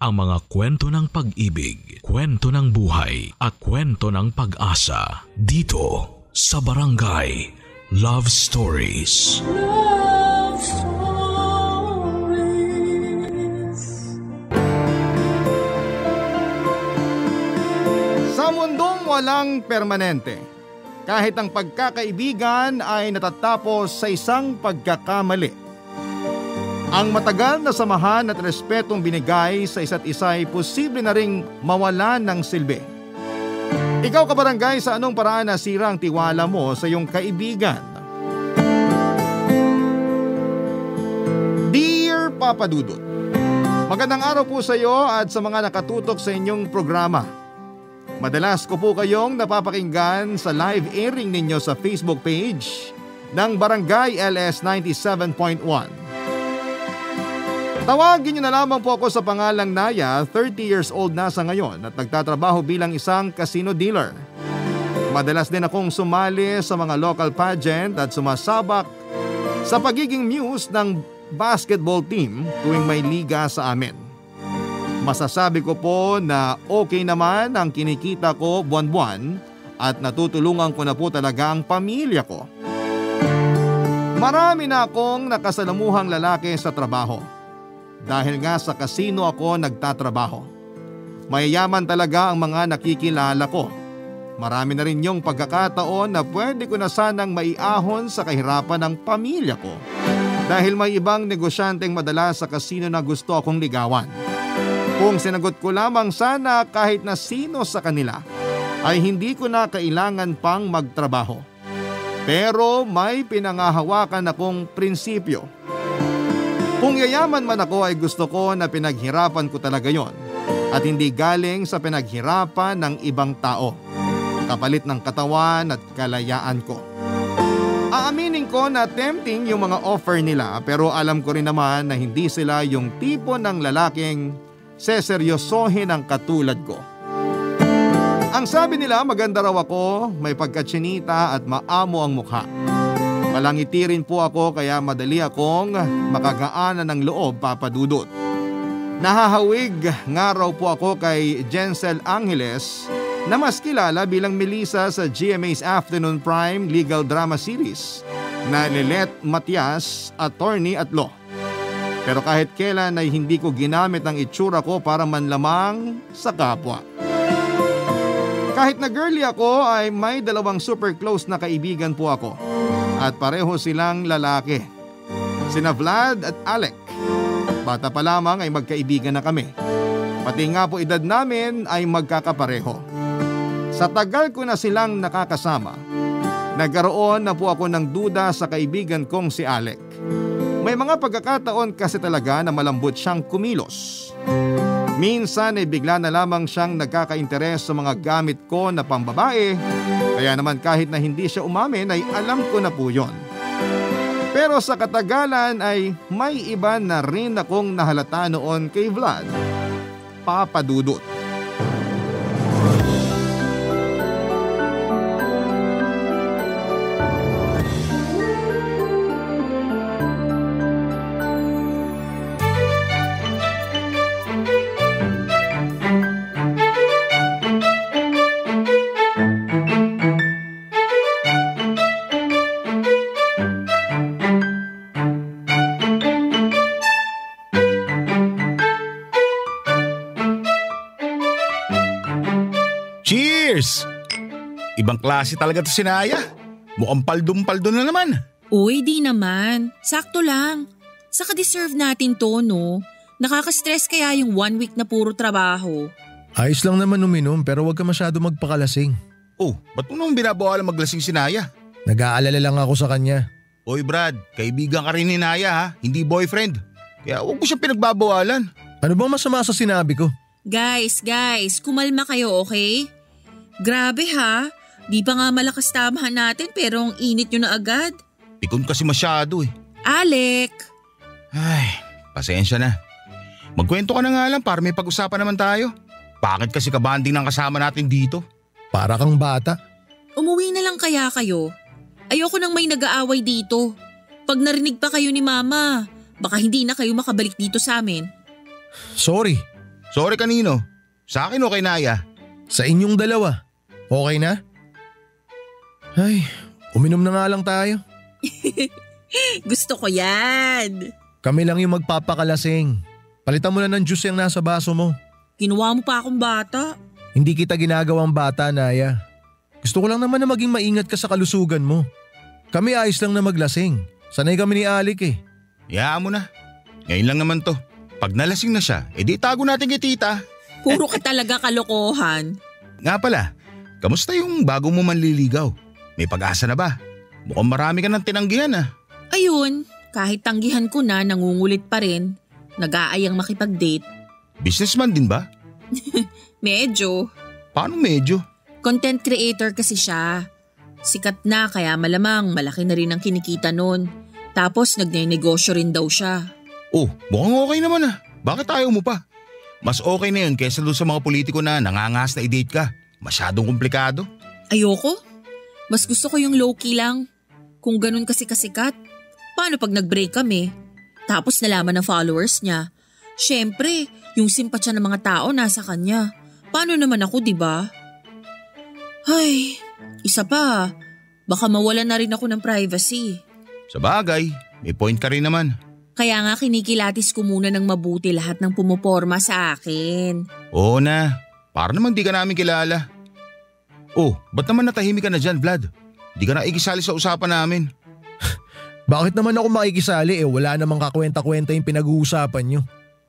ang mga kwento ng pag-ibig, kwento ng buhay at kwento ng pag-asa dito sa Barangay Love Stories. Love Stories. Sa mundong walang permanente, kahit ang pagkakaibigan ay natatapos sa isang pagkakamali, ang matagal na samahan at respetong binigay sa isa't isa ay posible na ring mawalan ng silbi. Ikaw kabarangay, sa anong paraan nasira ang tiwala mo sa iyong kaibigan? Dear Papa Dudut, magandang araw po sa iyo at sa mga nakatutok sa inyong programa. Madalas ko po kayong napapakinggan sa live airing ninyo sa Facebook page ng Barangay LS 97.1. Tawagin niyo na lamang po ako sa pangalang Naya, 30 years old na sa ngayon at nagtatrabaho bilang isang casino dealer. Madalas din akong sumali sa mga local pageant at sumasabak sa pagiging muse ng basketball team tuwing may liga sa amin. Masasabi ko po na okay naman ang kinikita ko buwan-buwan at natutulungan ko na po talaga ang pamilya ko. Marami na akong nakasalamuhang lalaki sa trabaho. Dahil nga sa kasino ako nagtatrabaho. Mayayaman talaga ang mga nakikilala ko. Marami na rin yung pagkakataon na pwede ko na sanang maiahon sa kahirapan ng pamilya ko. Dahil may ibang negosyanteng madalas sa kasino na gusto akong ligawan. Kung sinagot ko lamang sana kahit na sino sa kanila, ay hindi ko na kailangan pang magtrabaho. Pero may pinangahawakan akong prinsipyo. Kung yayaman man ako ay gusto ko na pinaghirapan ko talaga yon at hindi galing sa pinaghirapan ng ibang tao, kapalit ng katawan at kalayaan ko. Aaminin ko na tempting yung mga offer nila pero alam ko rin naman na hindi sila yung tipo ng lalaking seseryosohin ang katulad ko. Ang sabi nila maganda raw ako, may pagkatsinita at maamo ang mukha. Malangiti rin po ako kaya madali akong makagaanan ng loob, Papa Dudut. Nahahawig nga raw po ako kay Jensel Angeles na mas kilala bilang Melissa sa GMA's Afternoon Prime Legal Drama Series na Lilet Matias, Attorney at Law. Pero kahit kailan ay hindi ko ginamit ang itsura ko para manlamang sa kapwa. Kahit na girly ako ay may dalawang super close na kaibigan po ako. At pareho silang lalaki. Sina Vlad at Alec. Bata pa lamang ay magkaibigan na kami. Pati nga po edad namin ay magkakapareho. Sa tagal ko na silang nakakasama, nagkaroon na po ako ng duda sa kaibigan kong si Alec. May mga pagkakataon kasi talaga na malambot siyang kumilos. Minsan ay bigla na lamang siyang nagkaka-interes sa mga gamit ko na pambabae. Kaya naman kahit na hindi siya umamin ay alam ko na po yon. Pero sa katagalan ay may iba na rin akong nahalata noon kay Vlad, Papa Dudut. Cheers! Ibang klase talaga to si Naya. Mukhang paldong-paldo na naman. Uy, di naman. Sakto lang. Saka deserve natin to, no? Nakaka-stress kaya yung 1 week na puro trabaho. Ayos lang naman uminom pero wag ka masyado magpakalasing. Oh, ba't mo naman binabawalan maglasing si Naya? Nag-aalala lang ako sa kanya. Oy Brad, kaibigan ka rin ni Naya ha, hindi boyfriend. Kaya huwag mo siya pinagbabawalan. Ano bang masama sa sinabi ko? Guys, kumalma kayo, okay? Grabe ha, di pa nga malakas tamahan natin pero ang init nyo na agad. Pikon kasi masyado eh. Alec! Ay, pasensya na. Magkwento ka na nga lang para may pag-usapan naman tayo. Bakit kasi kabanding ng kasama natin dito? Para kang bata. Umuwi na lang kaya kayo. Ayoko nang may nag-aaway dito. Pag narinig pa kayo ni Mama, baka hindi na kayo makabalik dito sa amin. Sorry. Sorry kanino? Sa akin o kay Naya? Sa inyong dalawa. Okay na? Ay, uminom na nga lang tayo. Gusto ko yan. Kami lang yung magpapakalasing. Palitan mo na ng juice yung nasa baso mo. Ginawa mo pa akong bata. Hindi kita ginagawang bata, Naya. Gusto ko lang naman na maging maingat ka sa kalusugan mo. Kami ayos lang na maglasing. Sanay kami ni Alec eh. Hayaan mo na. Ngayon lang naman to. Pag nalasing na siya, edi tago natin kay tita. Puro ka talaga kalokohan. Nga pala, kamusta yung bago mo manliligaw? May pag-asa na ba? Mukhang marami ka ng tinanggihan ah. Ayun, kahit tanggihan ko na, nangungulit pa rin. Nag-aayang makipag-date. Businessman din ba? Medyo. Paano medyo? Content creator kasi siya. Sikat na kaya malamang malaki na rin ang kinikita nun. Tapos nagnenegosyo rin daw siya. Oh, mukhang okay naman ah. Bakit ayaw mo pa? Mas okay na yun kaysa doon sa mga politiko na nangangas na i-date ka. Masyadong komplikado. Ayoko. Mas gusto ko yung low-key lang. Kung ganun kasi kasikat. Paano pag nag-break kami? Tapos nalaman ng followers niya. Syempre, yung simpatsya ng mga tao nasa kanya. Paano naman ako, diba? Ay, isa pa. Baka mawala na rin ako ng privacy. Sa bagay, may point ka rin naman. Kaya nga kinikilatis ko muna ng mabuti lahat ng pumuporma sa akin. Oo na, para naman di ka namin kilala. Oh, ba't naman natahimik ka na dyan, Vlad? Di ka na ikisali sa usapan namin. Bakit naman ako makikisali wala namang kakwenta-kwenta yung pinag-uusapan nyo.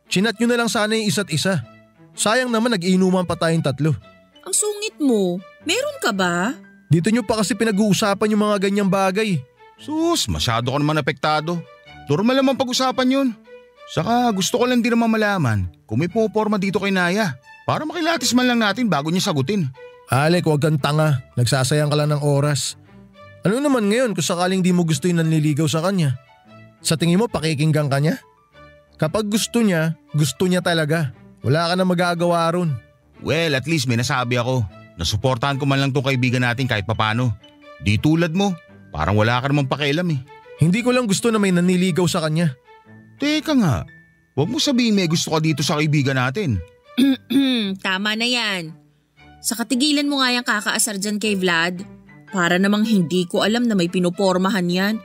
Chinat nyo na lang sana yung isa't isa. Sayang naman nag-inuman pa tayong tatlo. Ang sungit mo, meron ka ba? Dito nyo pa kasi pinag-uusapan yung mga ganyang bagay. Sus, masyado ka naman apektado. Normal naman pag-usapan yun. Saka gusto ko lang din naman malaman kung may puporma dito kay Naya para makilatis man lang natin bago niya sagutin. Alec, huwag kang tanga. Nagsasayang ka lang ng oras. Ano naman ngayon kung sakaling di mo gusto yung nanliligaw sa kanya? Sa tingin mo pakikinggan ka niya? Kapag gusto niya talaga. Wala ka na magagawa ron. Well, at least may nasabi ako. Nasuportahan ko man lang tong kaibigan natin kahit papano. Di tulad mo, parang wala ka namang pakialam eh. Hindi ko lang gusto na may nanliligaw sa kanya. Teka nga, huwag mo sabihin may gusto ka dito sa kaibigan natin. Tama na yan. Sa katigilan mo nga yung kakaasar dyan kay Vlad. Para namang hindi ko alam na may pinupormahan yan.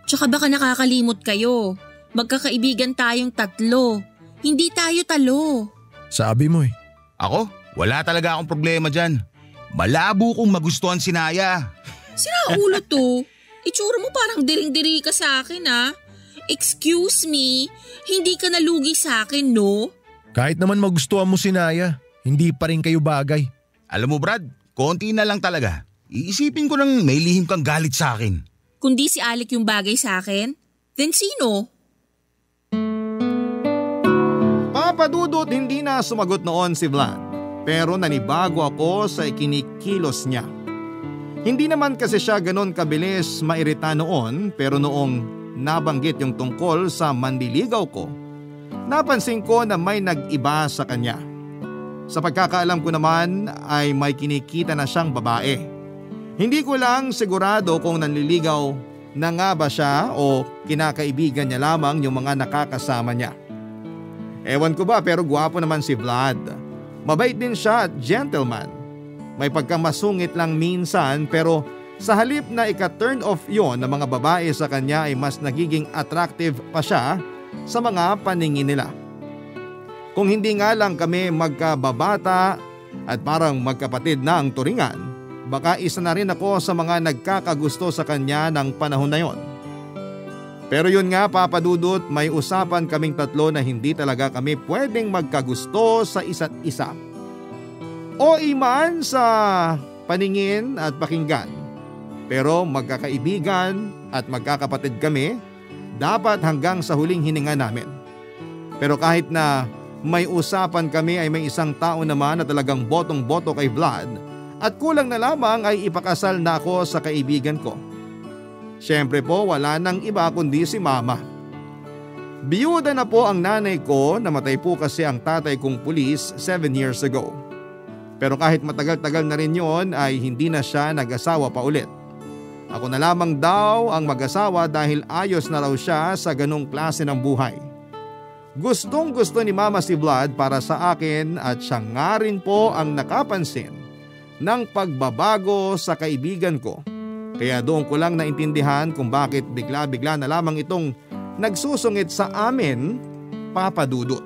Tsaka baka nakakalimot kayo. Magkakaibigan tayong tatlo. Hindi tayo talo. Sabi mo eh. Ako, wala talaga akong problema dyan. Malabo kong magustuhan si Naya. Sira ulo to. Itsura mo parang diring-diri ka sa akin ah. Excuse me, hindi ka nalugi sa akin no? Kahit naman magustuhan mo si Naya, hindi pa rin kayo bagay. Alam mo Brad, konti na lang talaga. Iisipin ko nang may lihim kang galit sa akin. Kundi si Alec yung bagay sa akin, then sino? Papadudot hindi na sumagot noon si Vlad. Pero nanibago ako sa ikinikilos niya. Hindi naman kasi siya ganon kabilis mairita noon pero noong nabanggit yung tungkol sa manliligaw ko, napansin ko na may nag-iba sa kanya. Sa pagkakaalam ko naman ay may kinikita na siyang babae. Hindi ko lang sigurado kung nanliligaw na nga ba siya o kinakaibigan niya lamang yung mga nakakasama niya. Ewan ko ba pero gwapo naman si Vlad. Mabait din siya at gentleman. May pagkamasungit lang minsan pero sa halip na ika-turn off yon ng mga babae sa kanya ay mas nagiging attractive pa siya sa mga paningin nila. Kung hindi nga lang kami magkababata at parang magkapatid na ang turingan, baka isa na rin ako sa mga nagkakagusto sa kanya ng panahon na yon. Pero yun nga Papadudot, may usapan kaming tatlo na hindi talaga kami pwedeng magkagusto sa isa't isa. O iman sa paningin at pakinggan. Pero magkakaibigan at magkakapatid kami, dapat hanggang sa huling hininga namin. Pero kahit na may usapan kami ay may isang tao naman na talagang botong-boto kay Vlad at kulang na lamang ay ipakasal na ako sa kaibigan ko. Siyempre po wala nang iba kundi si Mama. Biyuda na po ang nanay ko, namatay po kasi ang tatay kong pulis 7 years ago. Pero kahit matagal-tagal na rin yon ay hindi na siya nag-asawa pa ulit. Ako na lamang daw ang mag-asawa dahil ayos na raw siya sa ganong klase ng buhay. Gustong gusto ni Mama si Vlad para sa akin at siya nga rin po ang nakapansin ng pagbabago sa kaibigan ko. Kaya doon ko lang naintindihan kung bakit bigla-bigla na lamang itong nagsusungit sa amin, Papa Dudut.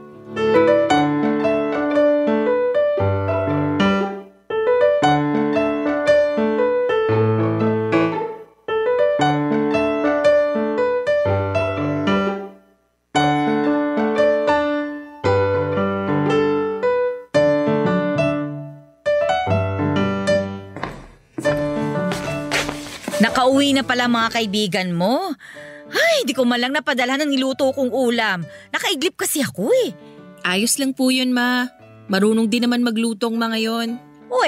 Nakauwi na pala mga kaibigan mo. Ay, di ko man lang napadala ng niluto kong ulam. Nakaiglip kasi ako eh. Ayos lang po yun, Ma. Marunong din naman maglutong mga yon.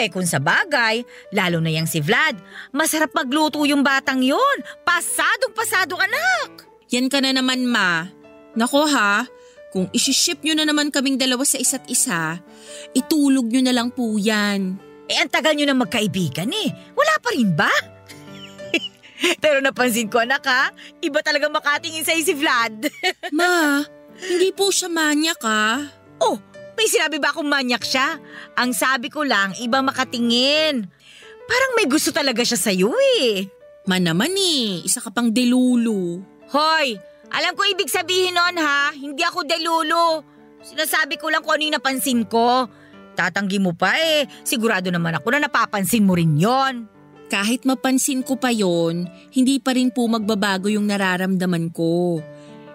Kung sa bagay, lalo na yang si Vlad, masarap magluto yung batang yon. Pasadong-pasado anak. Yan ka na naman, Ma. Nako ha, kung isiship nyo na naman kaming dalawa sa isa't isa, itulog nyo na lang po yan. Ang tagal nyo na magkaibigan eh. Wala pa rin ba? Pero napansin ko anak ha, iba talaga makatingin sa'yo si Vlad. Ma, hindi po siya manyak ha. May sinabi ba akong manyak siya? Ang sabi ko lang, iba makatingin. Parang may gusto talaga siya sa'yo eh. Ma naman eh, isa ka pang delulu. Hoy, alam ko ibig sabihin nun ha, hindi ako delulu. Sinasabi ko lang kung ano yung napansin ko. Tatanggi mo pa eh, sigurado naman ako na napapansin mo rin yon. Kahit mapansin ko pa yon, hindi pa rin po magbabago yung nararamdaman ko.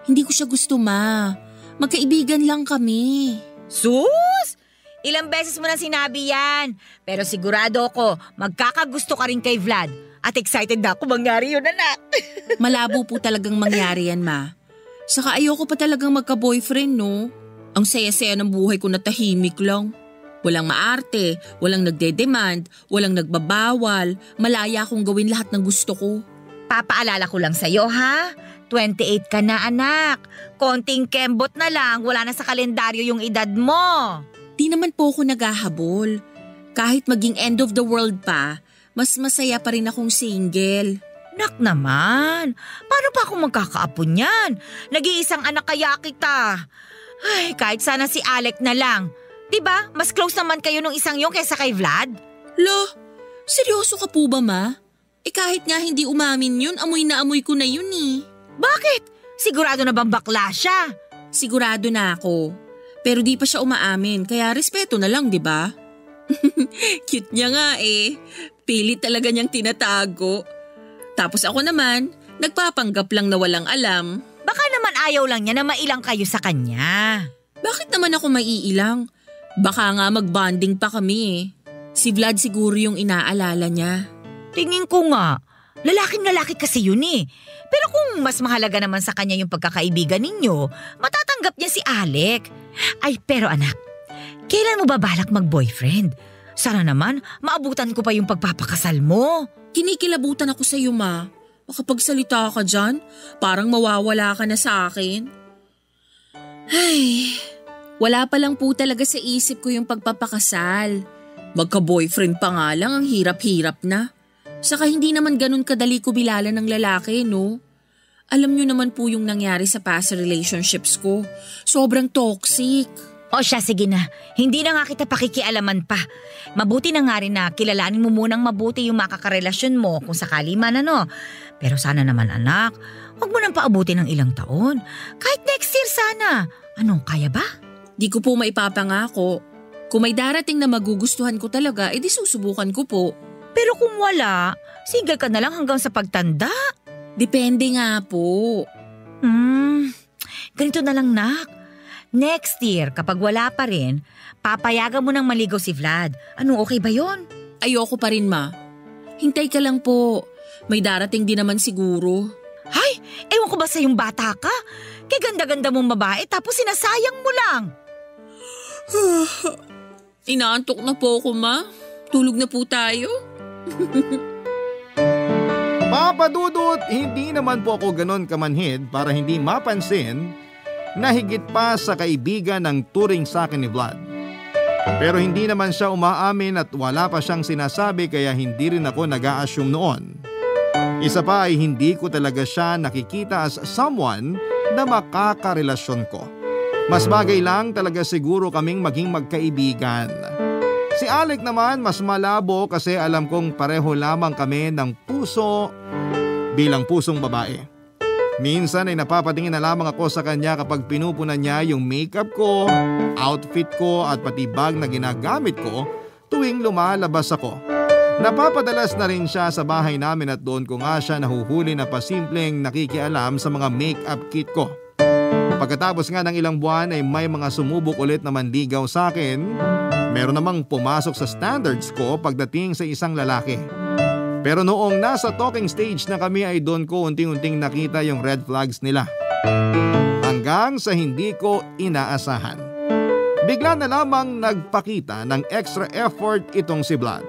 Hindi ko siya gusto, Ma. Magkaibigan lang kami. Sus! Ilang beses mo na sinabi yan. Pero sigurado ako, magkakagusto ka rin kay Vlad. At excited na ako mangyari yun, anak. Malabo po talagang mangyari yan, Ma. Saka ayoko pa talagang magka-boyfriend, no? Ang saya-saya ng buhay ko na tahimik lang. Walang maarte, walang nagde-demand, walang nagbabawal, malaya akong gawin lahat ng gusto ko. Papaalala ko lang sa'yo ha, 28 ka na anak. Konting kembot na lang, wala na sa kalendaryo yung edad mo. Di naman po ako naghahabol. Kahit maging end of the world pa, mas masaya pa rin akong single. Nak naman, paano pa ako magkakaapo niyan? Nag-iisang anak kaya kita. Ay, kahit sana si Alec na lang. Diba, mas close naman kayo nung isang yung kaysa kay Vlad? Lo, seryoso ka po ba, Ma? Kahit nga hindi umamin yun, amoy na amoy ko na yun eh. Bakit? Sigurado na bang bakla siya? Sigurado na ako. Pero di pa siya umaamin, kaya respeto na lang, diba? Cute niya nga eh. Pilit talaga niyang tinatago. Tapos ako naman, nagpapanggap lang na walang alam. Baka naman ayaw lang niya na mailang kayo sa kanya. Bakit naman ako maiilang? Baka nga mag-bonding pa kami eh. Si Vlad siguro yung inaalala niya. Tingin ko nga, lalaking-lalaki kasi yun eh. Pero kung mas mahalaga naman sa kanya yung pagkakaibigan ninyo, matatanggap niya si Alec. Ay pero anak, kailan mo ba balak mag-boyfriend? Sana naman, maabutan ko pa yung pagpapakasal mo. Kinikilabutan ako sa iyo, Ma. Makapagsalita ka dyan, parang mawawala ka na sa akin. Ay, wala pa lang po talaga sa isip ko yung pagpapakasal. Magka-boyfriend pa nga lang, ang hirap-hirap na. Saka hindi naman ganun kadali ko bilalan ng lalaki, no? Alam nyo naman po yung nangyari sa past relationships ko. Sobrang toxic. O siya, sige na. Hindi na nga kita pakikialaman pa. Mabuti na nga rin na kilalanin mo munang mabuti yung makakarelasyon mo kung sakali man ano. Pero sana naman anak, huwag mo nang paabutin ng ilang taon. Kahit next year sana. Anong kaya ba? Di ko po maipapangako. Kung may darating na magugustuhan ko talaga, edi susubukan ko po. Pero kung wala, single ka na lang hanggang sa pagtanda. Depende nga po. Ganito na lang, nak. Next year, kapag wala pa rin, papayagan mo nang maligaw si Vlad. Ano, okay ba yon? Ayoko pa rin, Ma. Hintay ka lang po. May darating din naman siguro. Hay, ewan ko ba sa yung bata ka? Kay ganda-ganda mong babae tapos sinasayang mo lang. Inaantok na po ako, Ma. Tulog na po tayo. Papa Dudut, hindi naman po ako ganon kamanhid para hindi mapansin na higit pa sa kaibigan ng turing sa akin ni Vlad. Pero hindi naman siya umaamin at wala pa siyang sinasabi kaya hindi rin ako nag-a-assume noon. Isa pa ay hindi ko talaga siya nakikita as someone na makakarelasyon ko. Mas bagay lang talaga siguro kaming maging magkaibigan. Si Alec naman mas malabo kasi alam kong pareho lamang kami ng puso bilang pusong babae. Minsan ay napapatingin na lamang ako sa kanya kapag pinupunan niya yung makeup ko, outfit ko at pati bag na ginagamit ko tuwing lumalabas ako. Napapadalas na rin siya sa bahay namin at doon ko nga siya nahuhuli na pasimpleng nakikialam sa mga makeup kit ko. Pagkatapos nga ng ilang buwan ay may mga sumubok ulit na manligaw sa akin. Meron namang pumasok sa standards ko pagdating sa isang lalaki. Pero noong nasa talking stage na kami ay doon ko unting-unting nakita yung red flags nila. Hanggang sa hindi ko inaasahan. Bigla na lamang nagpakita ng extra effort itong si Vlad.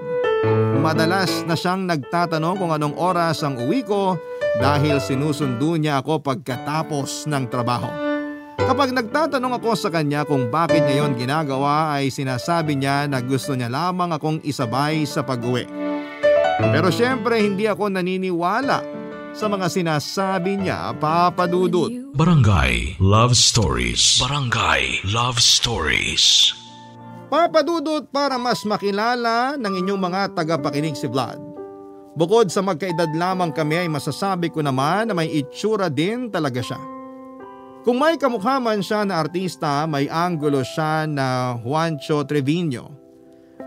Madalas na siyang nagtatanong kung anong oras ang uwi ko dahil sinusundo niya ako pagkatapos ng trabaho. Kapag nagtatanong ako sa kanya kung bakit niya yon ginagawa ay sinasabi niya na gusto niya lamang akong isabay sa pag-uwi. Pero syempre hindi ako naniniwala sa mga sinasabi niya, Papa Dudut. Barangay Love Stories. Barangay Love Stories. Papa Dudut, para mas makilala ng inyong mga tagapakinig si Vlad. Bukod sa magkaedad lamang kami ay masasabi ko naman na may itsura din talaga siya. Kung may kamukha man siya na artista, may anggulo siya na Juancho Trevino.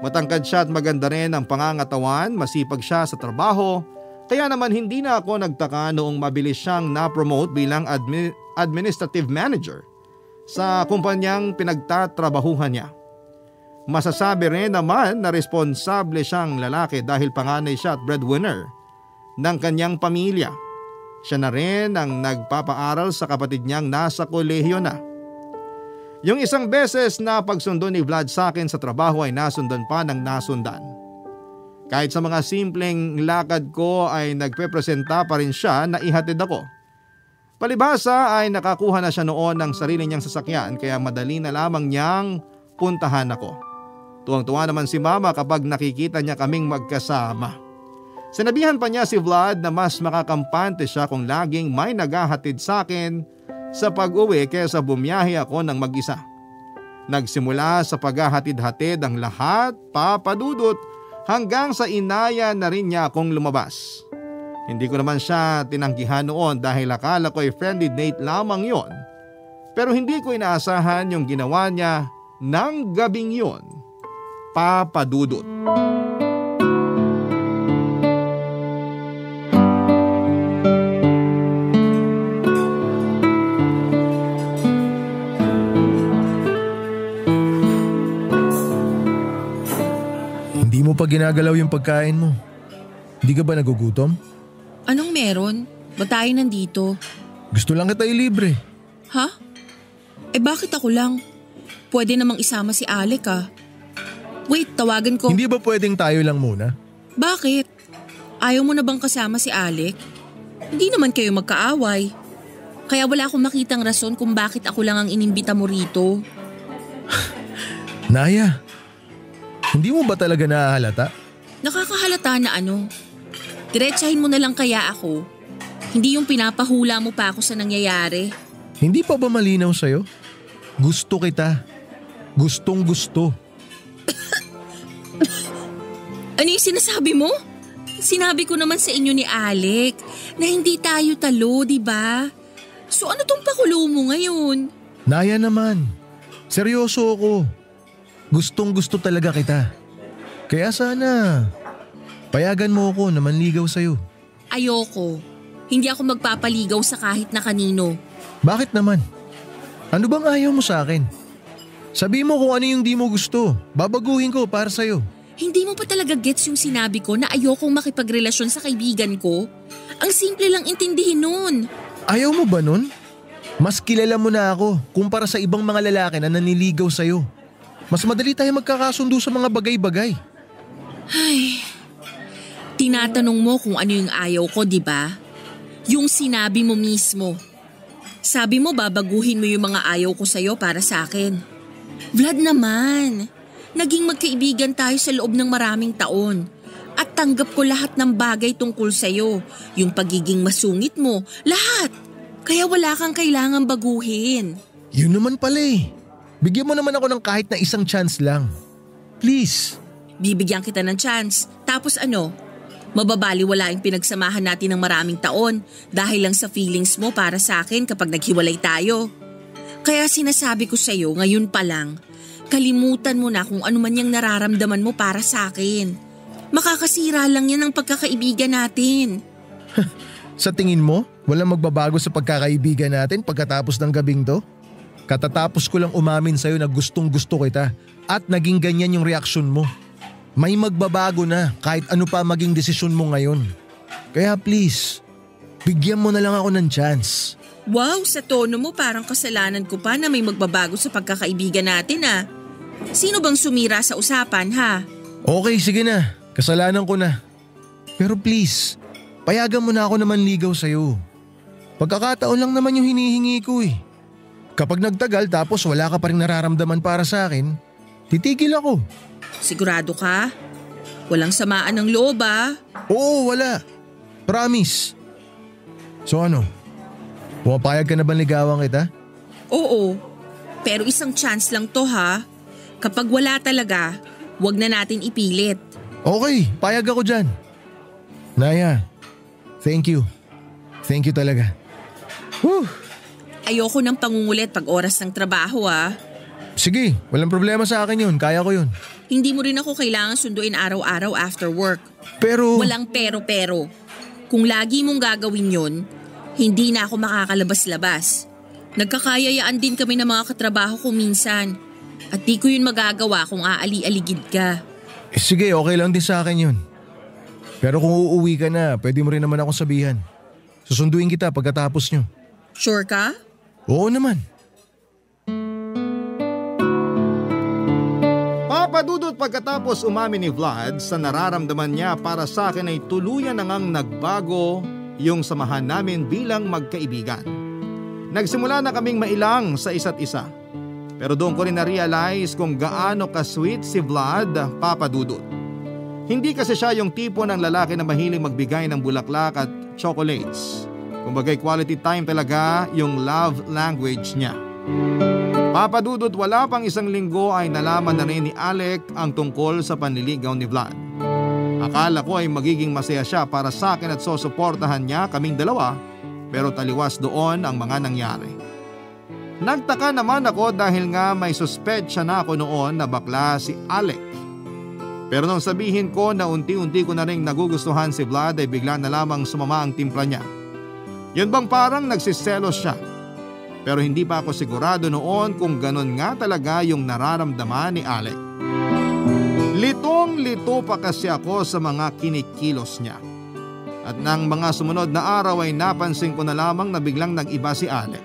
Matangkad siya at maganda rin ang pangangatawan, masipag siya sa trabaho, kaya naman hindi na ako nagtaka noong mabilis siyang na-promote bilang administrative manager sa kumpanyang pinagtatrabahuhan niya. Masasabi rin naman na responsable siyang lalaki dahil panganay siya at breadwinner ng kanyang pamilya. Siya na rin ang nagpapaaral sa kapatid niyang nasa kolehiyo na. Yung isang beses na pagsundo ni Vlad sa akin sa trabaho ay nasundan pa ng nasundan. Kahit sa mga simpleng lakad ko ay nagpepresenta pa rin siya na ihatid ako. Palibhasa ay nakakuha na siya noon ng sarili niyang sasakyan kaya madali na lamang niyang puntahan ako. Tuwang-tuwa naman si Mama kapag nakikita niya kaming magkasama. Sinabihan pa niya si Vlad na mas makakampante siya kung laging may naghahatid sa akin sa pag-uwi kaysa bumiyahe ako ng mag-isa. Nagsimula sa paghahatid-hatid ang lahat, Papa Dudut, hanggang sa inaya na rin niya akong lumabas. Hindi ko naman siya tinanggihan noon dahil akala ko ay friendly date lamang yon. Pero hindi ko inaasahan yung ginawa niya ng gabing yon, Papa Dudut. Hindi mo pa ginagalaw yung pagkain mo. Hindi ka ba nagugutom? Anong meron? Ba't tayo nandito? Gusto lang kita ilibre. Ha? Eh bakit ako lang? Pwede namang isama si Alec ah. Wait, tawagan ko. Hindi ba pwedeng tayo lang muna? Bakit? Ayaw mo na bang kasama si Alec? Hindi naman kayo magkaaway. Kaya wala akong makitang rason kung bakit ako lang ang inimbita mo rito. Naya, hindi mo ba talaga nahahalata? Nakakahalata na ano? Diretsahin mo na lang kaya ako. Hindi yung pinapahula mo pa ako sa nangyayari. Hindi pa ba malinaw sa'yo? Gusto kita. Gustong gusto. Ano yung sinasabi mo? Sinabi ko naman sa inyo ni Alec na hindi tayo talo, di ba? So ano tong pakulo mo ngayon? Naya naman, seryoso ako. Gustong gusto talaga kita. Kaya sana, payagan mo ako na manligaw sa'yo. Ayoko. Hindi ako magpapaligaw sa kahit na kanino. Bakit naman? Ano bang ayaw mo sa akin? Sabi mo kung ano yung di mo gusto. Babaguhin ko para sa'yo. Hindi mo pa talaga gets yung sinabi ko na ayokong makipagrelasyon sa kaibigan ko? Ang simple lang intindihin nun. Ayaw mo ba nun? Mas kilala mo na ako kumpara sa ibang mga lalaki na naniligaw sa'yo. Mas madali tayo magkakasundo sa mga bagay-bagay. Ay, tinatanong mo kung ano yung ayaw ko, di ba? Yung sinabi mo mismo. Sabi mo babaguhin mo yung mga ayaw ko sa'yo para sa akin. Vlad naman, naging magkaibigan tayo sa loob ng maraming taon. At tanggap ko lahat ng bagay tungkol sa'yo. Yung pagiging masungit mo, lahat. Kaya wala kang kailangang baguhin. Yun naman pala eh. Bigyan mo naman ako ng kahit na isang chance lang. Please. Bibigyan kita ng chance. Tapos ano? Mababaliwala yung pinagsamahan natin ng maraming taon dahil lang sa feelings mo para sa akin kapag naghiwalay tayo. Kaya sinasabi ko sa'yo ngayon pa lang, kalimutan mo na kung ano man yung nararamdaman mo para sa akin. Makakasira lang yan ang pagkakaibigan natin. Sa tingin mo, walang magbabago sa pagkakaibigan natin pagkatapos ng gabing to? Katatapos ko lang umamin sa'yo na gustong gusto kita at naging ganyan yung reaksyon mo. May magbabago na kahit ano pa maging desisyon mo ngayon. Kaya please, bigyan mo na lang ako ng chance. Wow, sa tono mo parang kasalanan ko pa na may magbabago sa pagkakaibigan natin ah. Sino bang sumira sa usapan ha? Okay, sige na. Kasalanan ko na. Pero please, payagan mo na ako naman ligaw sa'yo. Pagkakataon lang naman yung hinihingi ko eh. Kapag nagtagal tapos wala ka pa rin nararamdaman para sa akin, titigil ako. Sigurado ka? Walang samaan ng loob ah. Oo, wala. Promise. So ano? Pumapayag ka na ba ligawan kita? Oo, pero isang chance lang to ha. Kapag wala talaga, wag na natin ipilit. Okay, payag ako dyan. Naya, thank you. Thank you talaga. Whew. Ayoko ng pangungulit pag oras ng trabaho ah. Sige, walang problema sa akin yun. Kaya ko yun. Hindi mo rin ako kailangan sunduin araw-araw after work. Pero… Walang pero-pero. Kung lagi mong gagawin yun, hindi na ako makakalabas-labas. Nagkakayayaan din kami ng mga katrabaho ko minsan. At di ko yun magagawa kung aali-aligid ka. Sige, okay lang din sa akin yun. Pero kung uuwi ka na, pwede mo rin naman akong sabihan. Susunduin kita pagkatapos nyo. Sure ka? Oo naman. Papadudot pagkatapos umamin ni Vlad sa nararamdaman niya para sa akin ay tuluyan na ngang nagbago yung samahan namin bilang magkaibigan. Nagsimula na kaming mailang sa isa't isa. Pero doon ko rin na-realize kung gaano ka-sweet si Vlad, Papadudot. Hindi kasi siya yung tipo ng lalaki na mahiling magbigay ng bulaklak at chocolates. Kumbagay quality time talaga yung love language niya. Papadudot, wala pang isang linggo ay nalaman na rin ni Alec ang tungkol sa panliligaw ni Vlad. Akala ko ay magiging masaya siya para sa akin at susuportahan niya kaming dalawa, pero taliwas doon ang mga nangyari. Nagtaka naman ako dahil nga may suspetsya na ako noon na bakla si Alec. Pero nung sabihin ko na unti-unti ko na rin nagugustuhan si Vlad ay bigla na lamang sumama ang timpla niya. Yun bang parang nagsiselos siya? Pero hindi pa ako sigurado noon kung ganon nga talaga yung nararamdaman ni Alec. Litong-lito pa kasi ako sa mga kinikilos niya. At nang mga sumunod na araw ay napansin ko na lamang na biglang nag-iba si Alec.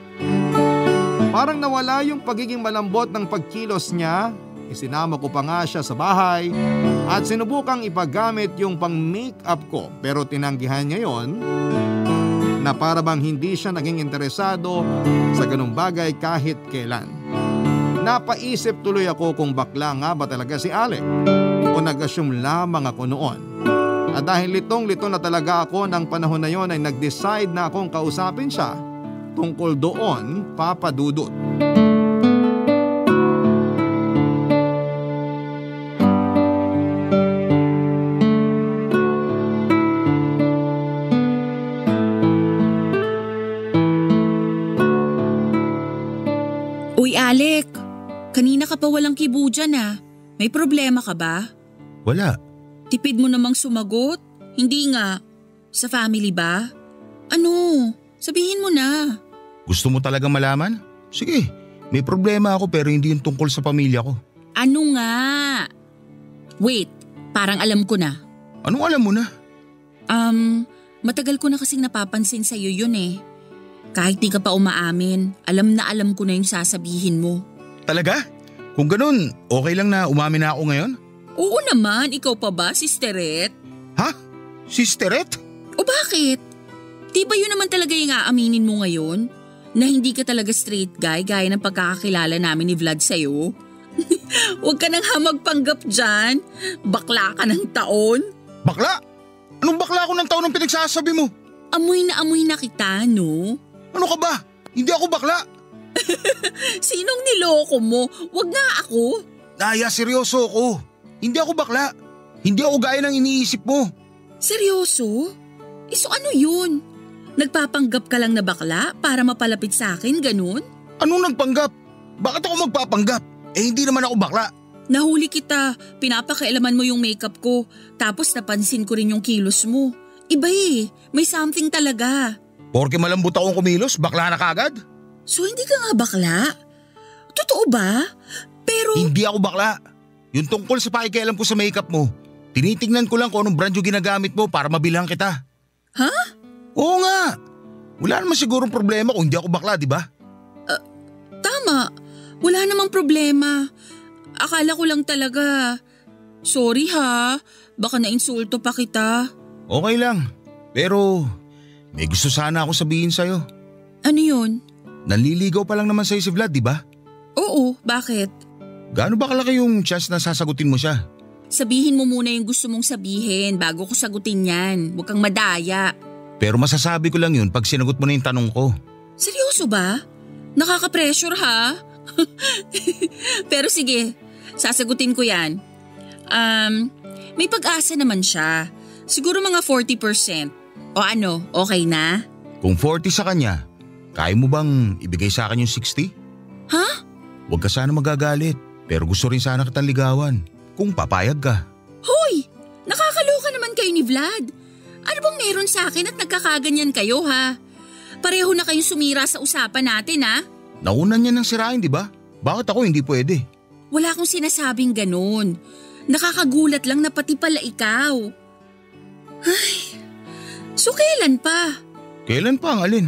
Parang nawala yung pagiging malambot ng pagkilos niya. Isinama ko pa nga siya sa bahay at sinubukang ipagamit yung pang-makeup ko, pero tinanggihan niya yon na para bang hindi siya naging interesado sa ganung bagay kahit kailan. Napaisip tuloy ako kung bakla nga ba talaga si Alec o nag-assume lamang ako noon. At dahil litong-lito na talaga ako ng panahon na yon ay nag-decide na akong kausapin siya tungkol doon, Papadudot. Uy Alec, kanina ka pa walang kibo dyan ah. May problema ka ba? Wala. Tipid mo namang sumagot? Hindi nga. Sa family ba? Ano? Sabihin mo na. Gusto mo talaga malaman? Sige, may problema ako pero hindi yung tungkol sa pamilya ko. Ano nga? Wait, parang alam ko na. Anong alam mo na? Matagal ko na kasing napapansin sa'yo yun eh. Kahit di ka pa umaamin, alam na alam ko na yung sasabihin mo. Talaga? Kung ganun, okay lang na umamin na ako ngayon? Oo naman, ikaw pa ba, Sisteret? Ha? Sisteret? O bakit? Di ba yun naman talaga yung aaminin mo ngayon? Na hindi ka talaga straight guy gaya ng pagkakakilala namin ni Vlad sa'yo? Huwag ka nang hamagpanggap dyan. Bakla ka ng taon. Bakla? Anong bakla ako ng taon ang pinagsasabi mo? Amoy na kita, no? Ano ka ba? Hindi ako bakla. Sinong niloko mo? Wag nga ako. Naya, seryoso ako. Hindi ako bakla. Hindi ako gaya ng iniisip mo. Seryoso? So ano yun? Nagpapanggap ka lang na bakla para mapalapit sa akin, ganun? Anong nagpanggap? Bakit ako magpapanggap? Hindi naman ako bakla. Nahuli kita, pinapakialaman mo yung makeup ko, tapos napansin ko rin yung kilos mo. Iba may something talaga. Porke malambot akong kumilos, bakla na kagad? So hindi ka nga bakla? Totoo ba? Pero… Hindi ako bakla. Yung tungkol sa pakikialam ko sa makeup mo, tinitingnan ko lang kung anong brand yung ginagamit mo para mabilang kita. Ha? Oo nga. Wala naman sigurong problema kung hindi ako bakla, di ba? Tama. Wala namang problema. Akala ko lang talaga. Sorry ha. Baka nainsulto pa kita. Okay lang. Pero may gusto sana ako sabihin sa'yo. Ano yun? Nanliligaw pa lang naman sa'yo si Vlad, di ba? Oo, bakit? Gaano ba kalaki yung chance na sasagutin mo siya? Sabihin mo muna yung gusto mong sabihin bago ko sagutin yan. Huwag kang madaya. Pero masasabi ko lang yun pag sinagot mo na yung tanong ko. Seryoso ba? Nakaka-pressure ha? Pero sige, sasagutin ko yan. May pag-asa naman siya. Siguro mga 40%. O ano, okay na? Kung 40 sa kanya, kaya mo bang ibigay sa akin yung 60? Ha? Huwag ka sana magagalit, pero gusto rin sana kitang ligawan. Kung papayag ka. Hoy! Nakakaloka naman kayo ni Vlad. Ano bang meron sa akin at nagkakaganyan kayo ha? Pareho na kayong sumira sa usapan natin ha? Naunan niya ng sirain, di ba? Bakit ako hindi pwede? Wala akong sinasabing ganun. Nakakagulat lang na pati pala ikaw. Ay, so kailan pa? Kailan pa ang alin?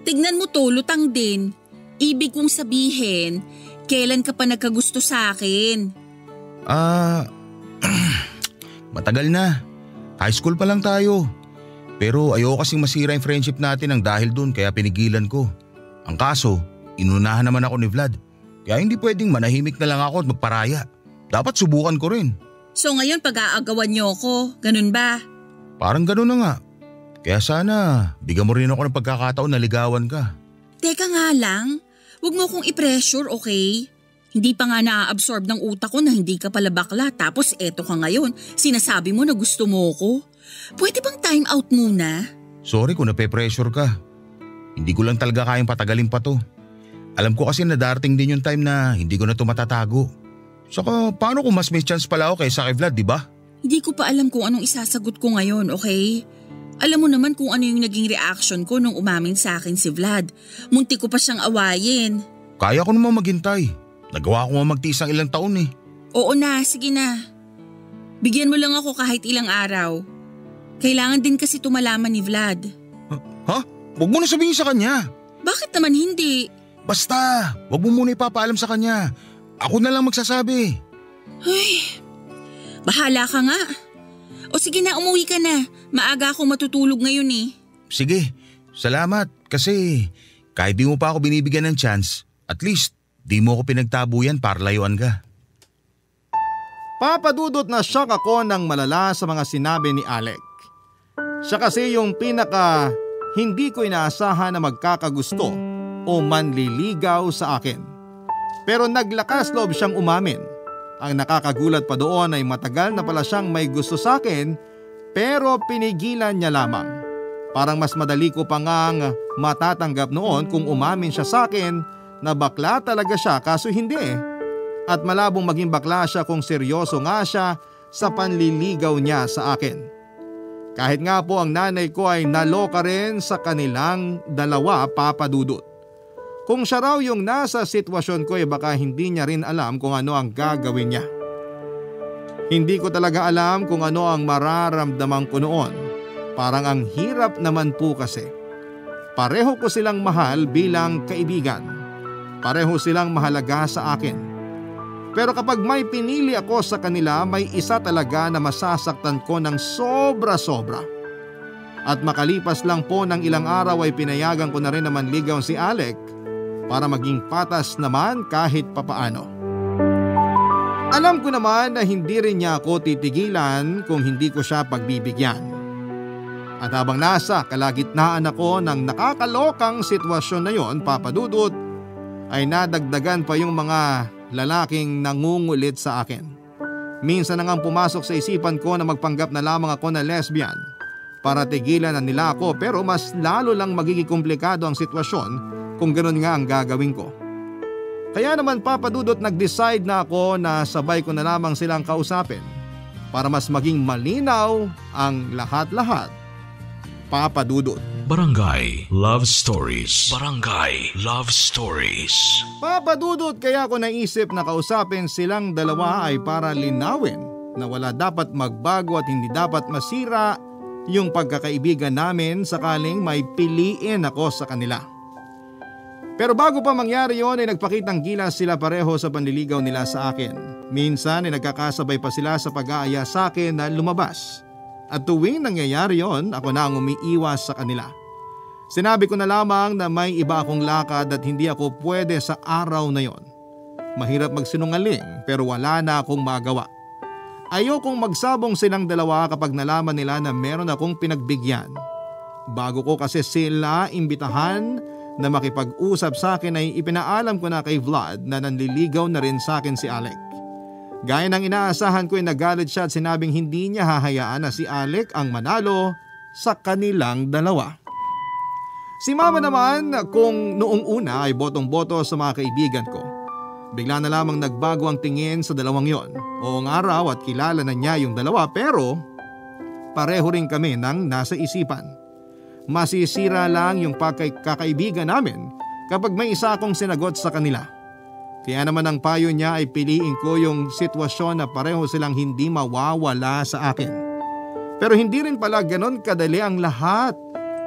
Tignan mo to, lutang din. Ibig kong sabihin, kailan ka pa nagkagusto sa akin? Matagal na. High school pa lang tayo. Pero ayoko kasing masira yung friendship natin ang dahil dun kaya pinigilan ko. Ang kaso, inunahan naman ako ni Vlad. Kaya hindi pwedeng manahimik na lang ako at magparaya. Dapat subukan ko rin. So ngayon pag-aagawan niyo ako, ganun ba? Parang ganun na nga. Kaya sana, bigyan mo rin ako ng pagkakataon na ligawan ka. Teka nga lang, huwag mo akong i-pressure, okay? Hindi pa nga na-absorb ng utak ko na hindi ka pala bakla tapos eto ka ngayon, sinasabi mo na gusto mo ko. Pwede bang time out muna? Sorry kung nape-pressure ka. Hindi ko lang talaga kayang patagalin pa to. Alam ko kasi na darating din yung time na hindi ko na to matatago. Saka paano kung mas may chance pala ako kaysa kay Vlad, di ba? Hindi ko pa alam kung anong isasagot ko ngayon, okay? Alam mo naman kung ano yung naging reaction ko nung umamin sa akin si Vlad. Munti ko pa siyang awayin. Kaya ko naman maghintay. Nagawa ko nga magtiis ng ilang taon eh. Oo na, sige na. Bigyan mo lang ako kahit ilang araw. Kailangan din kasi tumalaman ni Vlad. Ha? Huwag mo na sabihin sa kanya. Bakit naman hindi? Basta, huwag mo muna ipapaalam sa kanya. Ako na lang magsasabi. Ay, bahala ka nga. O sige na, umuwi ka na. Maaga ako matutulog ngayon eh. Sige, salamat kasi kahit di mo pa ako binibigyan ng chance, at least di mo ako pinagtabuyan para layuan ka. Papadudot na shock ako ng malala sa mga sinabi ni Alec. Siya kasi yung pinaka hindi ko inaasahan na magkakagusto o manliligaw sa akin. Pero naglakas loob siyang umamin. Ang nakakagulat pa doon ay matagal na pala siyang may gusto sa akin pero pinigilan niya lamang. Parang mas madali ko pa ngang matatanggap noon kung umamin siya sa akin na bakla talaga siya kaso hindi. At malabong maging bakla siya kung seryoso nga siya sa panliligaw niya sa akin. Kahit nga po ang nanay ko ay naloka rin sa kanilang dalawa, papadudot. Kung siya raw yung nasa sitwasyon ko baka hindi niya rin alam kung ano ang gagawin niya. Hindi ko talaga alam kung ano ang mararamdaman ko noon. Parang ang hirap naman po kasi. Pareho ko silang mahal bilang kaibigan. Pareho silang mahalaga sa akin. Pero kapag may pinili ako sa kanila, may isa talaga na masasaktan ko ng sobra-sobra. At makalipas lang po ng ilang araw ay pinayagan ko na rin naman ligaw si Alec para maging patas naman kahit papaano. Alam ko naman na hindi rin niya ako titigilan kung hindi ko siya pagbibigyan. At habang nasa kalagitnaan ako ng nakakalokang sitwasyon na yon, papadudot, ay nadagdagan pa yung mga lalaking nangungulit sa akin. Minsan na ngang pumasok sa isipan ko na magpanggap na lamang ako na lesbian para tigilan na nila ako, pero mas lalo lang magiging komplikado ang sitwasyon kung ganoon nga ang gagawin ko. Kaya naman Papa Dudut, nag-decide na ako na sabay ko na lamang silang kausapin para mas maging malinaw ang lahat-lahat. Papa Dudut. Barangay Love Stories. Barangay Love Stories. Papa Dudut, kaya ko naisip na kausapin silang dalawa ay para linawin na wala dapat magbago at hindi dapat masira yung pagkakaibigan namin sakaling may piliin ako sa kanila. Pero bago pa mangyari yon ay nagpakitang gilas sila pareho sa panliligaw nila sa akin. Minsan ay nagkakasabay pa sila sa pag-aaya sa akin na lumabas. At tuwing nangyayari yon, ako na ang umiiwas sa kanila. Sinabi ko na lamang na may iba akong lakad at hindi ako pwede sa araw na yon. Mahirap magsinungaling pero wala na akong magawa. Ayokong magsabong silang dalawa kapag nalaman nila na meron akong pinagbigyan. Bago ko kasi sila imbitahan na makipag-usap sa akin ay ipinaalam ko na kay Vlad na nanliligaw na rin sa akin si Alec. Gaya ng inaasahan ko ay nagalit siya at sinabing hindi niya hahayaan na si Alec ang manalo sa kanilang dalawa. Si Mama naman, kung noong una ay botong-boto sa mga kaibigan ko, bigla na lamang nagbago ang tingin sa dalawang yon. Oo nga raw at kilala na niya yung dalawa, pero pareho rin kami ng nasa isipan. Masisira lang yung pagkakaibigan namin kapag may isa akong sinagot sa kanila. Kaya naman ang payo niya ay piliin ko yung sitwasyon na pareho silang hindi mawawala sa akin. Pero hindi rin pala ganon kadali ang lahat,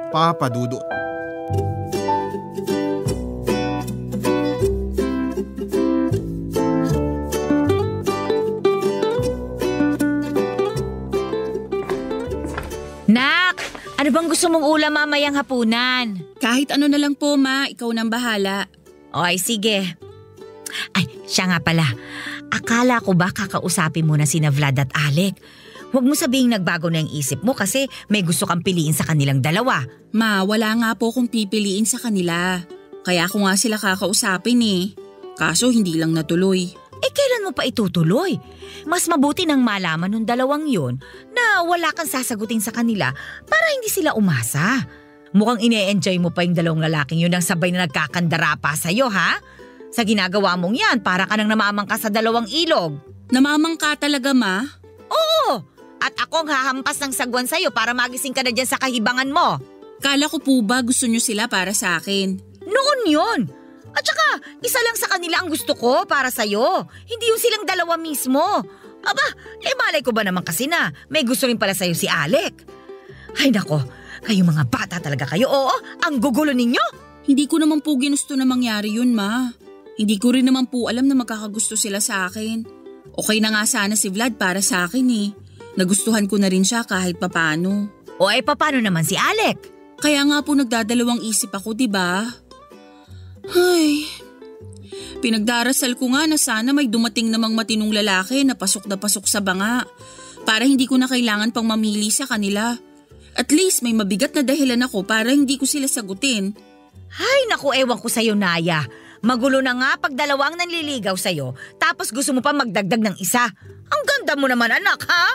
Papa Dudut. Nak, ano bang gusto mong ulam mamayang hapunan? Kahit ano na lang po, Ma. Ikaw nang bahala. O ay sige. Ay, siya nga pala. Akala ko ba kakausapin mo na sina Vlad at Alec? Huwag mo sabihing nagbago na yung isip mo kasi may gusto kang piliin sa kanilang dalawa. Ma, wala nga po kung pipiliin sa kanila. Kaya ako nga sila kakausapin eh. Kaso hindi lang natuloy. Eh kailan mo pa itutuloy? Mas mabuti nang malaman ng dalawang yon na wala kang sasagutin sa kanila para hindi sila umasa. Mukhang ine-enjoy mo pa yung dalawang lalaking yun ang sabay na nagkakandara pa sa'yo, ha? Sa ginagawa mong yan, para ka nang namamangka sa dalawang ilog. Namamangka talaga, Ma? Oo! At ako ang hahampas ng sagwan sa'yo para magising ka na dyan sa kahibangan mo. Kala ko po ba gusto nyo sila para sa akin? Noon yon. At saka, isa lang sa kanila ang gusto ko para sa'yo. Hindi yung silang dalawa mismo. Aba, malay ko ba naman kasi na may gusto rin pala sa'yo si Alec. Ay nako, kayo mga bata talaga kayo. Oo, ang gugulo ninyo. Hindi ko naman po ginusto na mangyari yun, Ma. Hindi ko rin naman po alam na magkakagusto sila sa akin. Okay na nga sana si Vlad para sa akin eh. Nagustuhan ko na rin siya kahit papano. O papano naman si Alec? Kaya nga po nagdadalawang isip ako, diba? Ay, pinagdarasal ko nga na sana may dumating namang matinong lalaki na pasok sa banga para hindi ko na kailangan pang mamili sa kanila. At least may mabigat na dahilan ako para hindi ko sila sagutin. Ay naku, ewan ko sa'yo, Naya. Magulo na nga pag dalawang nanliligaw sa'yo tapos gusto mo pa magdagdag ng isa. Ang ganda mo naman, anak, ha?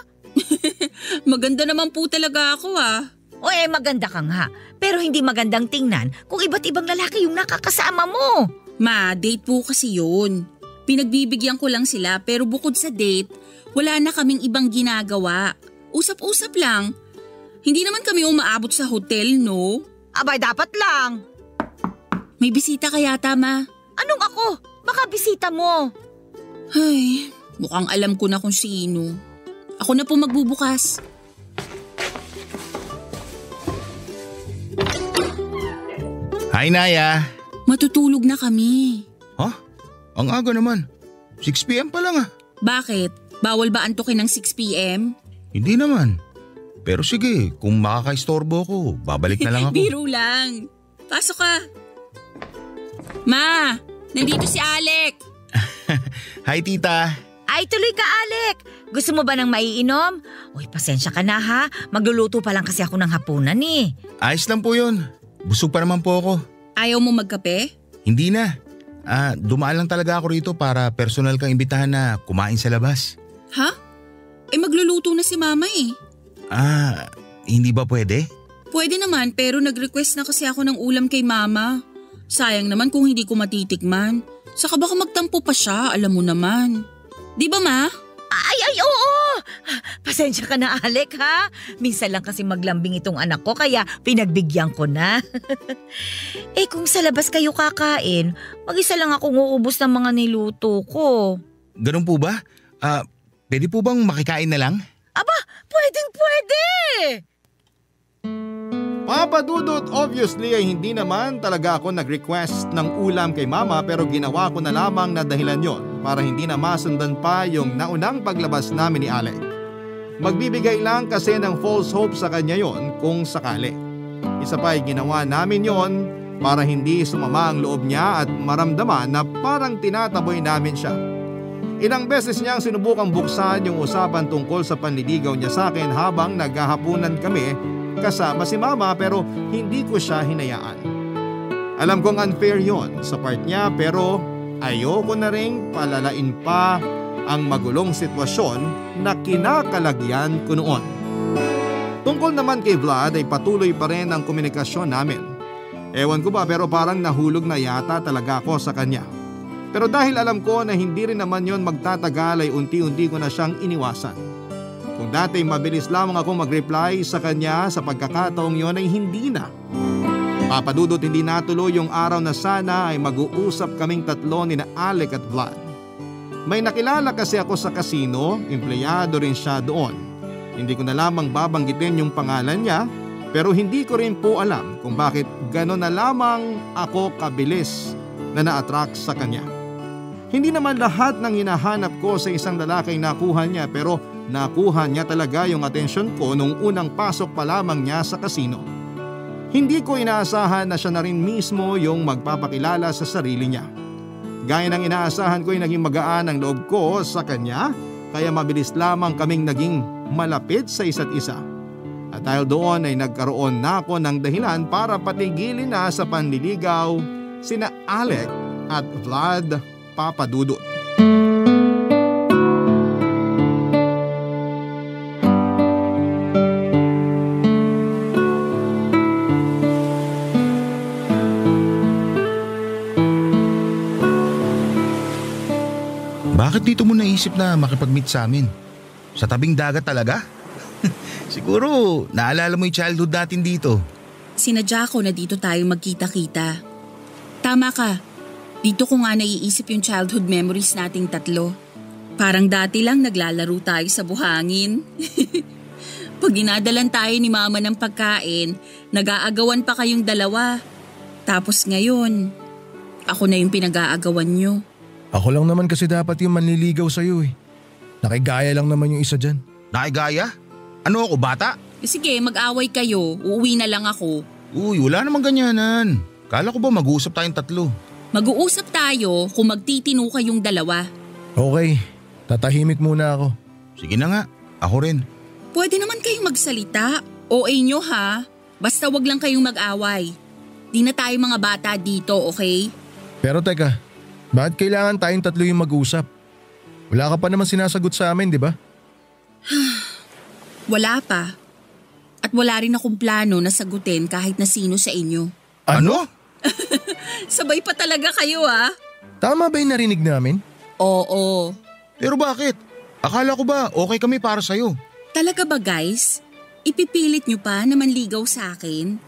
Maganda naman po talaga ako, ha? O maganda ka nga. Pero hindi magandang tingnan kung iba't ibang lalaki yung nakakasama mo. Ma, date po kasi yun. Pinagbibigyan ko lang sila pero bukod sa date, wala na kaming ibang ginagawa. Usap-usap lang. Hindi naman kami umaabot sa hotel, no? Abay, dapat lang. May bisita kaya, Ma? Anong ako? Baka bisita mo. Ay, mukhang alam ko na kung sino. Ako na po magbubukas. Hi, Naya. Matutulog na kami. Ha? Ang aga naman. 6 p.m. pa lang ah. Bakit? Bawal ba antukin ng 6 p.m? Hindi naman. Pero sige, kung makakaistorbo ko, babalik na lang ako. Biro lang. Pasok ka. Ma, nandito si Alec. Hi, tita. Ay, tuloy ka, Alec. Gusto mo ba ng maiinom? Uy, pasensya ka na ha. Magluluto pa lang kasi ako ng hapunan eh. Ayos lang po yun. Busog pa naman po ako. Ayaw mo magkape? Hindi na. Dumaan lang talaga ako rito para personal kang imbitahan na kumain sa labas. Ha? Magluluto na si mama eh. Hindi ba pwede? Pwede naman pero nag-request na kasi ako ng ulam kay mama. Sayang naman kung hindi ko matitikman. Saka baka magtampo pa siya, alam mo naman. Di ba ma? Ay, oo! Pasensya ka na, Alec, ha? Minsan lang kasi maglambing itong anak ko, kaya pinagbigyan ko na. Kung sa labas kayo kakain, mag-isa lang akong uubos ng mga niluto ko. Ganun po ba? Pwede po bang makikain na lang? Aba, pwede! Papa Dudut, obviously ay hindi naman talaga ako nag-request ng ulam kay mama pero ginawa ko na lamang na dahilan yon para hindi na masundan pa yung naunang paglabas namin ni Alec. Magbibigay lang kasi ng false hope sa kanya yon kung sakali. Isa pa ay ginawa namin yon para hindi sumama ang loob niya at maramdaman na parang tinataboy namin siya. Ilang beses niyang sinubukang buksan yung usapan tungkol sa panliligaw niya sa akin habang naghahapunan kami kasama si mama pero hindi ko siya hinayaan. Alam kong unfair yon sa part niya pero ayoko na ring palalain pa ang magulong sitwasyon na kinakalagyan ko noon. Tungkol naman kay Vlad ay patuloy pa rin ang komunikasyon namin. Ewan ko ba pero parang nahulog na yata talaga ako sa kanya. Pero dahil alam ko na hindi rin naman yon magtatagal ay unti-unti ko na siyang iniwasan. Kung dati mabilis lamang ako mag-reply sa kanya sa pagkakataong yon ay hindi na. Papa Dudut, hindi natuloy yung araw na sana ay mag-uusap kaming tatlo ni na Alec at Vlad. May nakilala kasi ako sa kasino, empleyado rin siya doon. Hindi ko na lamang babanggitin yung pangalan niya pero hindi ko rin po alam kung bakit gano'n na lamang ako kabilis na na-attract sa kanya. Hindi naman lahat ng hinahanap ko sa isang lalaki nakuha niya pero nakuha niya talaga yung atensyon ko nung unang pasok pa lamang niya sa kasino. Hindi ko inaasahan na siya na rin mismo yung magpapakilala sa sarili niya. Gaya ng inaasahan ko ay naging magaan ang loob ko sa kanya kaya mabilis lamang kaming naging malapit sa isa't isa. At dahil doon ay nagkaroon na ako ng dahilan para patigilin na sa panliligaw sina Alec at Vlad, Papa Dudut. Bakit dito mo naisip na makipag-meet sa amin? Sa tabing dagat talaga? Siguro naalala mo yung childhood natin dito. Sinadya ko na dito tayo magkita-kita. Tama ka. Dito ko nga naiisip yung childhood memories nating tatlo. Parang dati lang naglalaro tayo sa buhangin. Pag ginadalan tayo ni mama ng pagkain, nag-aagawan pa kayong dalawa. Tapos ngayon, ako na yung pinag-aagawan nyo. Ako lang naman kasi dapat yung manliligaw sa'yo eh. Nakigaya lang naman yung isa dyan. Nakigaya? Ano ako, bata? Sige, mag-away kayo. Uuwi na lang ako. Uy, wala namang ganyanan. Kala ko ba mag-uusap tayong tatlo? Mag-uusap tayo kung magtitino kayong dalawa. Okay, tatahimik muna ako. Sige na nga, ako rin. Pwede naman kayong magsalita. OA nyo ha. Basta wag lang kayong mag-away. Di na tayo mga bata dito, okay? Pero teka, bakit kailangan tayong tatlo yung mag-usap? Wala ka pa naman sinasagot sa amin, di ba? Wala pa. At wala rin akong plano na sagutin kahit na sino sa inyo. Ano? Sabay pa talaga kayo ha? Tama ba yung narinig namin? Oo. Pero bakit? Akala ko ba okay kami para sa'yo? Talaga ba guys? Ipipilit nyo pa na manligaw sa akin?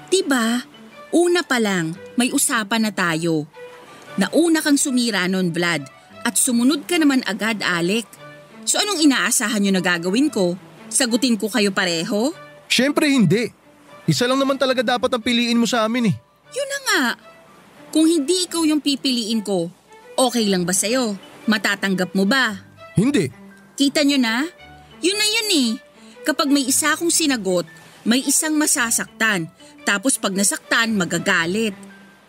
Diba? Una pa lang, may usapan na tayo. Nauna kang sumira nun, Vlad. At sumunod ka naman agad, Alec. So anong inaasahan nyo na gagawin ko? Sagutin ko kayo pareho? Siyempre hindi. Isa lang naman talaga dapat ang piliin mo sa amin eh. Yun na nga. Kung hindi ikaw yung pipiliin ko, okay lang ba sa'yo? Matatanggap mo ba? Hindi. Kita nyo na? Yun na yun eh. Kapag may isa akong sinagot, may isang masasaktan. Tapos pag nasaktan, magagalit.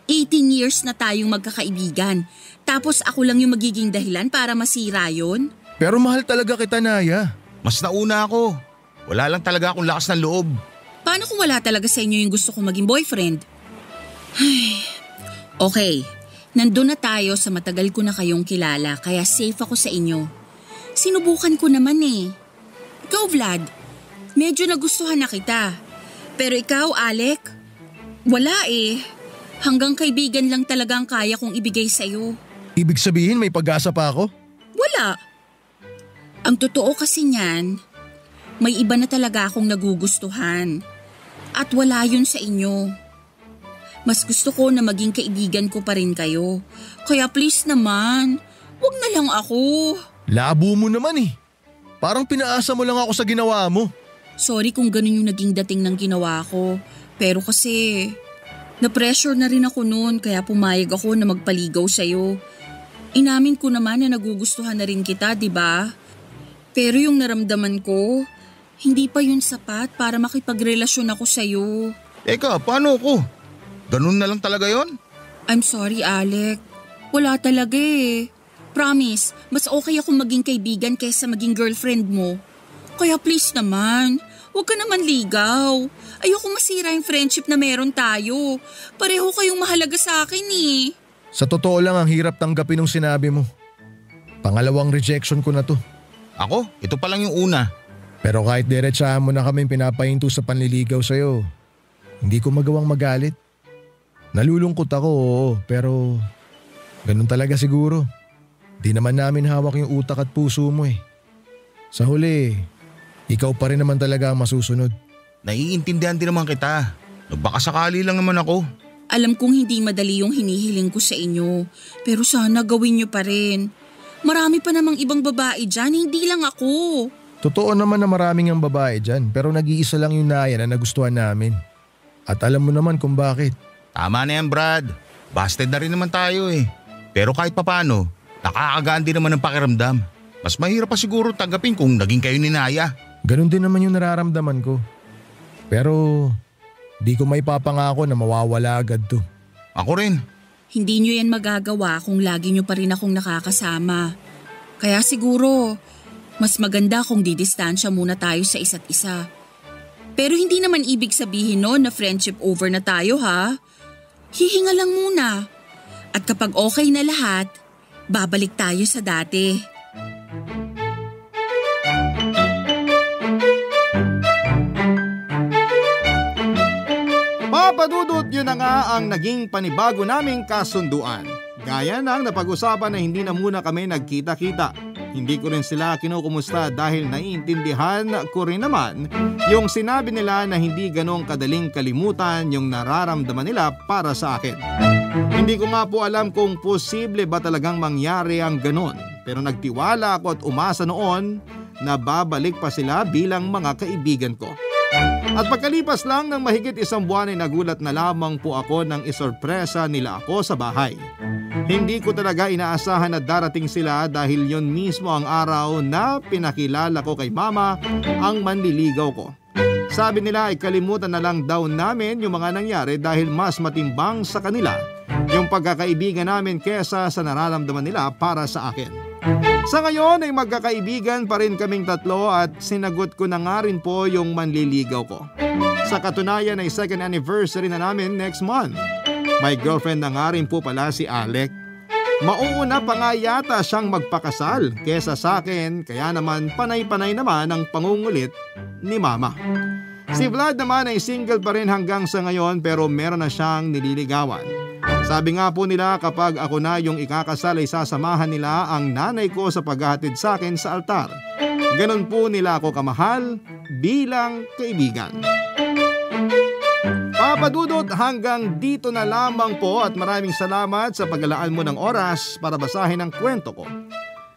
18 years na tayong magkakaibigan. Tapos ako lang yung magiging dahilan para masira yun? Pero mahal talaga kita, Naya. Mas nauna ako. Wala lang talaga akong lakas ng loob. Paano kung wala talaga sa inyo yung gusto kong maging boyfriend? Okay, Nandun na tayo sa matagal ko na kayong kilala kaya safe ako sa inyo. Sinubukan ko naman eh. Ikaw Vlad, medyo nagustuhan na kita. Pero ikaw Alec, wala eh. Hanggang kaibigan lang talaga ang kaya kong ibigay sa'yo. Ibig sabihin may pag-asa pa ako? Wala. Ang totoo kasi niyan, may iba na talaga akong nagugustuhan. At wala yun sa inyo. Mas gusto ko na maging kaibigan ko pa rin kayo. Kaya please naman, wag na lang ako. Labo mo naman eh. Parang pinaasa mo lang ako sa ginawa mo. Sorry kung ganun yung naging dating ng ginawa ko. Pero kasi, na-pressure na rin ako noon kaya pumayag ako na magpaligaw sa'yo. Inamin ko naman na nagugustuhan na rin kita, di ba? Pero yung naramdaman ko, hindi pa yun sapat para makipagrelasyon ako sa'yo. Teka, paano ko? Ganun na lang talaga yon? I'm sorry, Alec. Wala talaga eh. Promise, mas okay akong maging kaibigan kaysa maging girlfriend mo. Kaya please naman, huwag ka naman ligaw. Ayoko masira yung friendship na meron tayo. Pareho kayong mahalaga sa akin eh. Sa totoo lang ang hirap tanggapin ng sinabi mo. Pangalawang rejection ko na to. Ako? Ito pa lang yung una. Pero kahit diretsahan mo na kami pinapahinto sa panliligaw sa'yo, hindi ko magawang magalit. Nalulungkot ako, oo, pero ganun talaga siguro. Di naman namin hawak yung utak at puso mo eh. Sa huli, ikaw pa rin naman talaga ang masusunod. Naiintindihan din naman kita. Nagbakasakali lang naman ako. Alam kong hindi madali yung hinihiling ko sa inyo, pero sana gawin nyo pa rin. Marami pa namang ibang babae dyan, hindi lang ako. Totoo naman na maraming ang babae dyan, pero nag-iisa lang yung Naya na nagustuhan namin. At alam mo naman kung bakit. Tama na yan, Brad. Busted na rin naman tayo eh. Pero kahit papano, nakakagaan din naman ang pakiramdam. Mas mahirap pa siguro tanggapin kung naging kayo ni Naya. Ganun din naman yung nararamdaman ko. Pero di ko may papangako na mawawala agad to. Ako rin. Hindi nyo yan magagawa kung lagi nyo pa rin akong nakakasama. Kaya siguro, mas maganda kung didistansya muna tayo sa isa't isa. Pero hindi naman ibig sabihin na friendship over na tayo ha. Hihinga lang muna. At kapag okay na lahat, babalik tayo sa dati. Papadudot, yun na nga ang naging panibago naming kasunduan. Gaya ng napag-usapan na hindi na muna kami nagkita-kita. Hindi ko rin sila kinukumusta dahil naiintindihan ko rin naman yung sinabi nila na hindi ganong kadaling kalimutan yung nararamdaman nila para sa akin. Hindi ko nga po alam kung posible ba talagang mangyari ang ganon, pero nagtiwala ako at umasa noon na babalik pa sila bilang mga kaibigan ko. At pagkalipas lang ng mahigit 1 buwan ay nagulat na lamang po ako nang isorpresa nila ako sa bahay. Hindi ko talaga inaasahan na darating sila dahil yon mismo ang araw na pinakilala ko kay mama ang manliligaw ko. Sabi nila ay kalimutan na lang daw namin yung mga nangyari dahil mas matimbang sa kanila yung pagkakaibigan namin kesa sa nararamdaman nila para sa akin. Sa ngayon ay magkakaibigan pa rin kaming tatlo at sinagot ko na nga rin po yung manliligaw ko. Sa katunayan ay 2nd anniversary na namin next month. May girlfriend na nga rin po pala si Alec. Mauuna pa nga yata siyang magpakasal kesa sa akin, kaya naman panay-panay naman ang pangungulit ni mama. Si Vlad naman ay single pa rin hanggang sa ngayon pero meron na siyang nililigawan. Sabi nga po nila kapag ako na yung ikakasal ay sasamahan nila ang nanay ko sa paghahatid sa akin sa altar. Ganon po nila ako kamahal bilang kaibigan. Papadudot, hanggang dito na lamang po at maraming salamat sa paglalaan mo ng oras para basahin ang kwento ko.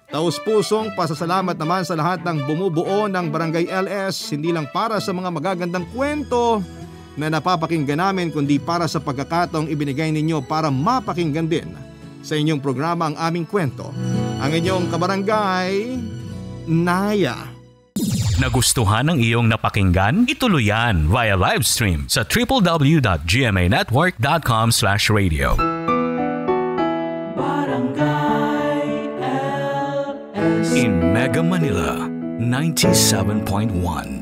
Taus-pusong pasasalamat naman sa lahat ng bumubuo ng Barangay LS, hindi lang para sa mga magagandang kwento na napapakinggan namin kundi para sa pagkakataong ibinigay ninyo para mapakinggan din sa inyong programa ang aming kwento. Ang inyong kabarangay, Naya. Nagustuhan ng iyong napakinggan? Ituloy yan via live stream sa www.gmanetwork.com/radio. Barangay LS. In Mega Manila, 97.1.